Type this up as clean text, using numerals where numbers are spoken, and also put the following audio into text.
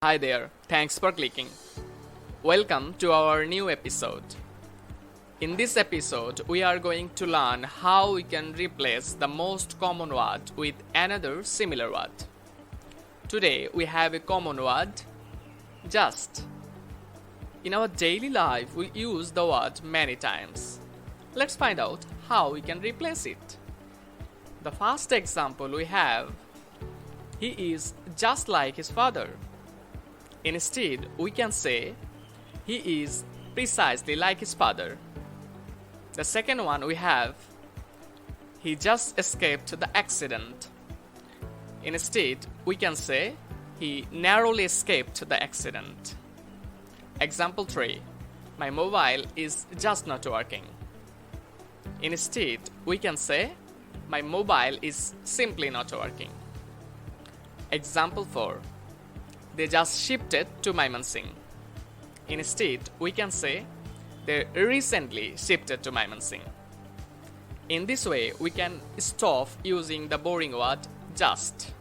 Hi there, thanks for clicking. Welcome to our new episode. In this episode, we are going to learn how we can replace the most common word with another similar word. Today, we have a common word, just. In our daily life, we use the word many times. Let's find out how we can replace it. The first example we have, he is just like his father. Instead, we can say, he is precisely like his father. The second one we have, he just escaped the accident. Instead, we can say, he narrowly escaped the accident. Example 3, my mobile is just not working. Instead, we can say, my mobile is simply not working. Example 4, they just shifted to Mymensingh. Instead, we can say, they recently shifted to Mymensingh. In this way, we can stop using the boring word just.